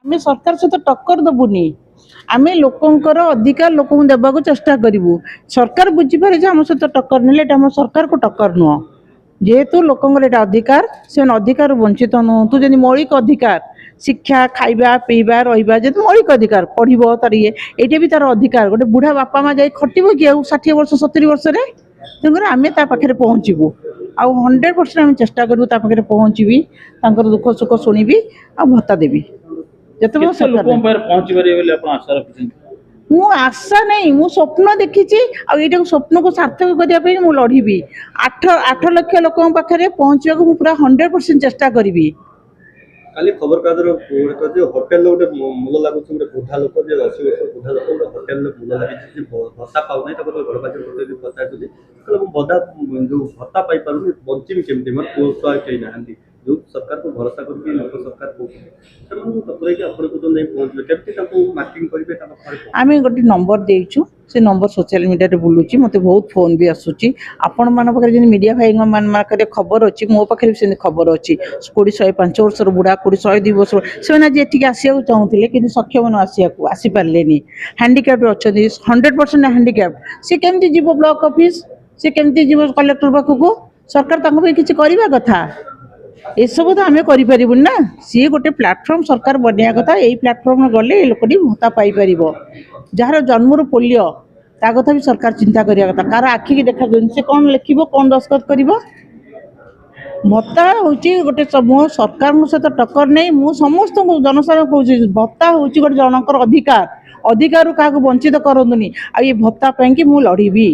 आम सरकार सहित टक्कर दबुनी आम लोकंर अधिकार लोक देवाक चेष्टा करूँ। सरकार बुझीपारे आम सहित टक्कर नेले आम सरकार को टक्कर नुह जेहेतु लोकंर अधिकार से अधिकार वंचित नुहतु जमी मौलिक अधिकार शिक्षा खाइबा पीवा रहा जब मौलिक अधिकार पढ़ो तार ये भी तार अधिकार गोटे बुढ़ा बापा माँ जाए खटब कि 60 वर्ष 70 वर्ष तेणुक आम पाखे पहुँचबू आउ 100% आम चेष्टा करूँ पाखे पहुँचबी दुख सुख शुणी आ भत्ता देवी जिते मु आशा नहीं मु स्वप्न देखी यहाँ स्वप्न को सार्थक करने मुझे लड़बी 8 लाख लोक पाखे पहुँचा पूरा 100% चेष्टा करी। काली खबर कागज होटेल गोटे मूल लगुच गोटे बुढ़ा लोक 80 वर्ष बुढ़ा लोक होटेल मूल लगे भत्ता पाऊना घर पाखे पचार बदा जो भत्ता पाई पार बंचमी केमती मोर पुओ छुआ कहीं ना जो सरकार को भरोसा करके लोक सरकार आम गोटे नंबर देचु से नंबर सोशल मीडिया रे बुलूची मते बहुत फोन भी आसुची आपण मान पाखे जे मीडिया भाई मान पाखे खबर अच्छी मो पाखे भी खबर अच्छी 105 वर्ष बुढ़ा 102 वर्ष से आज ये आसिया चाहूले कि सक्षम न आसिया आसी पारे हैंडिक्याप्ड अच्छा 100% हैंडिक्याप्ड सी केमती जीव ब्लॉक ऑफिस सी केमती जीव कलेक्टर पाखक सरकार किसी करवा कथा ये सब तो आम करूँ ना सी गोटे प्लाटफर्म सरकार बनया कथा यही प्लाटफर्म गले लोकटी भत्ता पाइपर जार जन्मर पोलियो ता कथा भी सरकार चिंता करिया कथा कार आखि की देखा से कौन लिखिबो कौन दस्तखत करिबो भत्ता होची गोटे मो सरकार सहित टक्कर नहीं मु समस्त जनसाधारण कहूँ भत्ता होची गोटे जनकर अधिकार अधिकार क्या वंचित करंतुनी आ ये भत्ता पैंकी मु लड़बी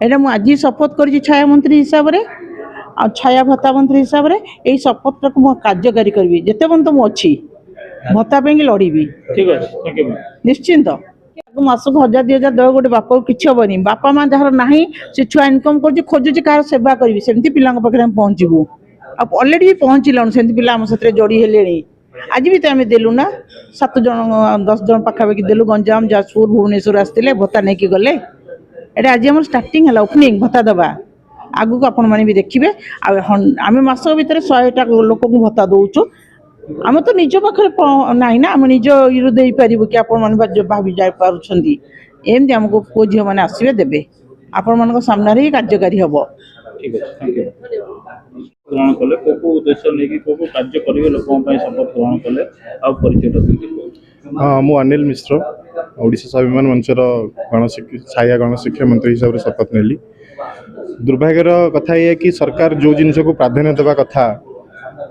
एटा मु आज शपथ करी छाया मंत्री हिसाब रे आ छाया भत्ता मंत्री हिसाब रे यही शपथ को कार्यकारी करी जिते पर्यंत मुझी भत्ता पे लड़बी ठीक है निश्चिंत मासक 1000-2000 दे गोटे बापा किसी हेनी बापा माँ जार ना से छुआ इनकम कर खोजुची कार सेवा करी सेमती पिला पाखे पहुँचबू अलरेडी भी पहुँचलु से पिला आम साथ जोड़ी हेले आज भी तो आम देलु ना 7 जन 10 जन पाखापाखि देलु गंजाम जाजपुर भुवनेश्वर आसते भत्ता नहीं गले ये आज आम स्टार्टिंग है ओपनिंग भत्ता दबा आगु को आपण माने भी देखिबे आम मास भितर 100टा लोक को भत्ता दौचु आम तो निज पाखे नाई ना आम निज इरु दे पारिबो कि आपण माने भाभी जाय पारुछंदी एमती हमको पुओ झियो माने आसीबे देबे आपण मानको सामने रे कार्यकारी हबो। ठीक है थैंक यू ग्रहण कले को उद्देश्य नै कि को कार्य करिवे लोकन पय शपथ ग्रहण कले आ परिचय हाँ मु अनिल मिश्र ओडिशा स्वाभिमान मंचर छाया गणशिक्षा मंत्री हिसाब से शपथ नेली। दुर्भाग्यर कथा ये कि सरकार जो जिनस को प्राधान्य देवा कथा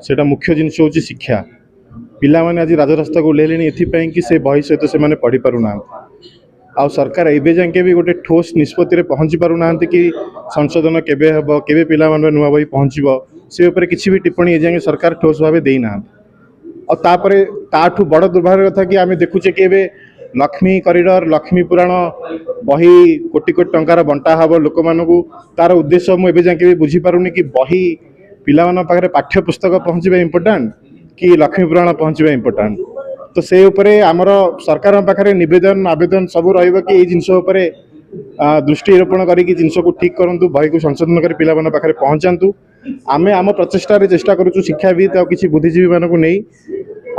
सेटा मुख्य जिनस हूँ शिक्षा पिला माने आज राजरास्ता को ओह्लैले एथिपाई कि से बही सहित से माने पढ़ी पारु ना आ सरकार एबे जाके भी गोटे ठोस निष्पत्ति रे पहुँची पारु ना कि संशोधन केबे हबो केबे पिला माने नुआ बही पहुँचबो से ऊपर किसी भी टिप्पणी एजाके सरकार ठोस भाव दे ना और तापरे ताठू बड़ दुर्भाग्य कथा कि आम देखुचे कि लक्ष्मी कॉरिडोर लक्ष्मी पुराण बही कोटी कोटी टंकार बंटा हम लोक मानू तार उद्देश्य मुझे जाके भी बुझीपारुनि कि बही पिला पाखे पाठ्य पुस्तक पहुँचवा इम्पोर्टाट कि लक्ष्मी पुराण पहुँचवा इम्पोर्टाट तो से उपरे आमर सरकार पाखे नवेदन आवेदन सब रही जिनस दृष्टि रोपण करके जिनस को ठीक करूँ बही को संशोधन कर पिला पाखे पहुँचातु आम आम प्रचेषार चेष्टा करूँ शिक्षाविद आ कि बुद्धिजीवी मानक नहीं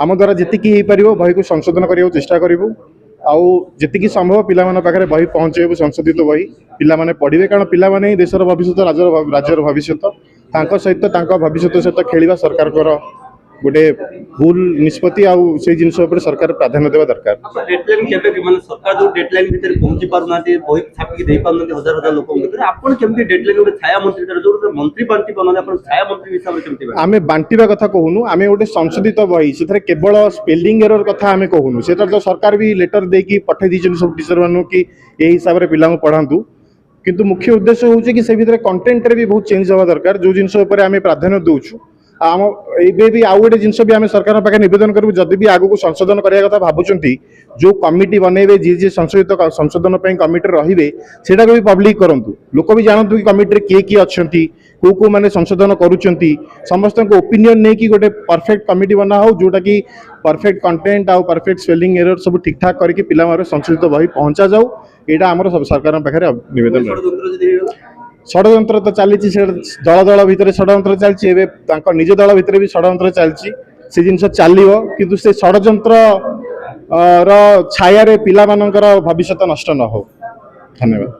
आम द्वारा जी हो बही को संशोधन करने चेष्टा करूँ आउ जी संभव पिला पाखे बही पहुँचे संशोधित बही पिला पढ़े कारण पिला ही देशर भविष्य राज्यर भविष्य सहित भविष्य सहित खेल सरकार गोटे भूल निष्पत्ति आउ से जिनस सरकार प्राधान्य देवा दरकार। डेडलाइन केबे कि माने सरकार जो डेडलाइन भीतर पहुंची पारु नाते बही छापी दे पारु नाते हजार हजार लोक भीतर आपण केमती डेडलाइन गोटे छाया मंत्री जो मंत्री बांटी पारु आपण छाया मंत्री हिसाब रे केमती आमे बांटीबा कथा कहूनु आमे गोटे संशोधित बही से केवल स्पेलिंग एरर कथा आमे कहूनु सेटा तो सरकार भी लेटर देकी पठे दीजन सब टीचर मानु कि ए हिसाब रे पिला पढ़ांतु किंतु मुख्य उद्देश्य होउचे कि से भीतर कंटेंट रे भी बहुत चेंज होवा दरकार जो जिनस ऊपर आमे प्राधान्य दउछु आम ए भी आउ गोटे जिनस भी आम सरकार पाखे नवेदन करूँ जदि भी आगू संशोधन करने कथा भावुंट जो कमिटी बनइबे जी जी संशोधित संशोधन कमिटी रही सेटा भी पब्लिक करूँ लोक भी जानतु कि कमिटी किए किए अच्छा को मैंने संशोधन करुँच समस्त ओपिनियन नहीं कि गोटे परफेक्ट कमिटी बना हो जोटा कि परफेक्ट कंटेंट आउ परफेक्ट स्पेलिंग एरर सब ठीक ठाक करके पिला संशोधित बही पहुँचा जाऊ यहाँ आम सरकार पाखे नवेदन षड्यंत्र तो चली दल दल भितर षड्यंत्र चलती निज दल भितर भी षड्यंत्र चलती से जिनस चलियो किंतु से षड्यंत्र ର ଛାୟାରେ ପିଲାମାନଙ୍କର ଭବିଷ୍ୟତ ନଷ୍ଟ ନ ହଉ। ଧନ୍ୟବାଦ।